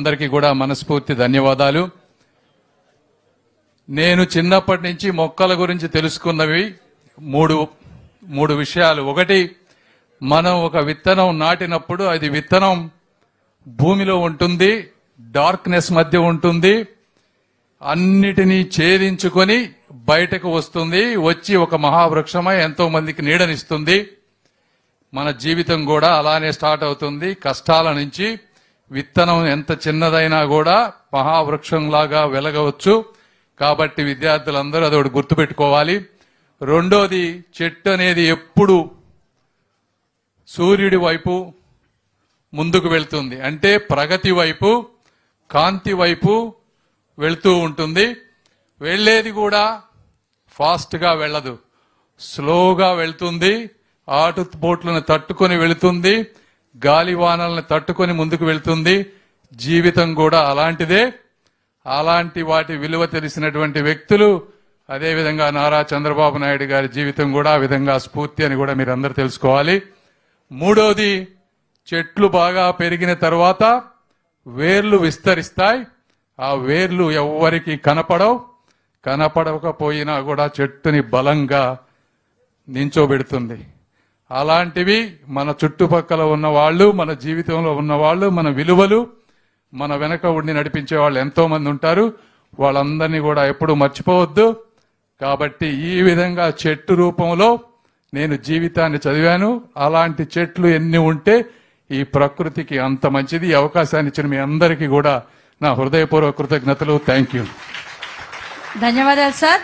అందరికీ కూడా మనస్ఫూర్తి ధన్యవాదాలు. నేను చిన్నప్పటి నుంచి మొక్కల గురించి తెలుసుకున్నవి మూడు విషయాలు. ఒకటి, మనం ఒక విత్తనం నాటినప్పుడు అది విత్తనం భూమిలో ఉంటుంది, డార్క్నెస్ మధ్య ఉంటుంది, అన్నిటినీ ఛేదించుకొని బయటకు వస్తుంది, వచ్చి ఒక మహావృక్షమై ఎంతో మందికి నీడనిస్తుంది. మన జీవితం కూడా అలానే స్టార్ట్ అవుతుంది. కష్టాల నుంచి విత్తనం ఎంత చిన్నదైనా కూడా మహావృక్షంలాగా వెలగవచ్చు. కాబట్టి విద్యార్థులందరూ అదొకటి గుర్తుపెట్టుకోవాలి. రెండోది, చెట్టు అనేది ఎప్పుడు సూర్యుడి వైపు ముందుకు వెళ్తుంది, అంటే ప్రగతి వైపు, కాంతి వైపు వెళ్తూ ఉంటుంది. వెళ్లేది కూడా ఫాస్ట్ గా వెళ్ళదు, స్లోగా వెళ్తుంది. ఆటుపోట్లను తట్టుకొని వెళుతుంది, గాలివానల్ని తట్టుకొని ముందుకు వెళ్తుంది. జీవితం కూడా అలాంటిదే. అలాంటి వాటి విలువ తెలిసినటువంటి వ్యక్తులు, అదేవిధంగా నారా చంద్రబాబు నాయుడు గారి జీవితం కూడా ఆ విధంగా స్ఫూర్తి అని కూడా మీరందరూ తెలుసుకోవాలి. మూడోది, చెట్లు బాగా పెరిగిన తర్వాత వేర్లు విస్తరిస్తాయి. ఆ వేర్లు ఎవ్వరికి కనపడకపోయినా కూడా చెట్టుని బలంగా నించోబెడుతుంది. అలాంటివి మన చుట్టుపక్కల ఉన్న వాళ్ళు, మన జీవితంలో ఉన్న వాళ్ళు, మన విలువలు మన వెనక ఉండి నడిపించే వాళ్ళు ఎంతో మంది ఉంటారు. వాళ్ళందరినీ కూడా ఎప్పుడూ మర్చిపోవద్దు. కాబట్టి ఈ విధంగా చెట్టు రూపంలో నేను జీవితాన్ని చదివాను. అలాంటి చెట్లు ఎన్ని ఉంటే ఈ ప్రకృతికి అంత మంచిది. ఈ అవకాశాన్ని ఇచ్చిన మీ అందరికీ కూడా నా హృదయపూర్వక కృతజ్ఞతలు. Thank you. ధన్యవాదాలు సార్.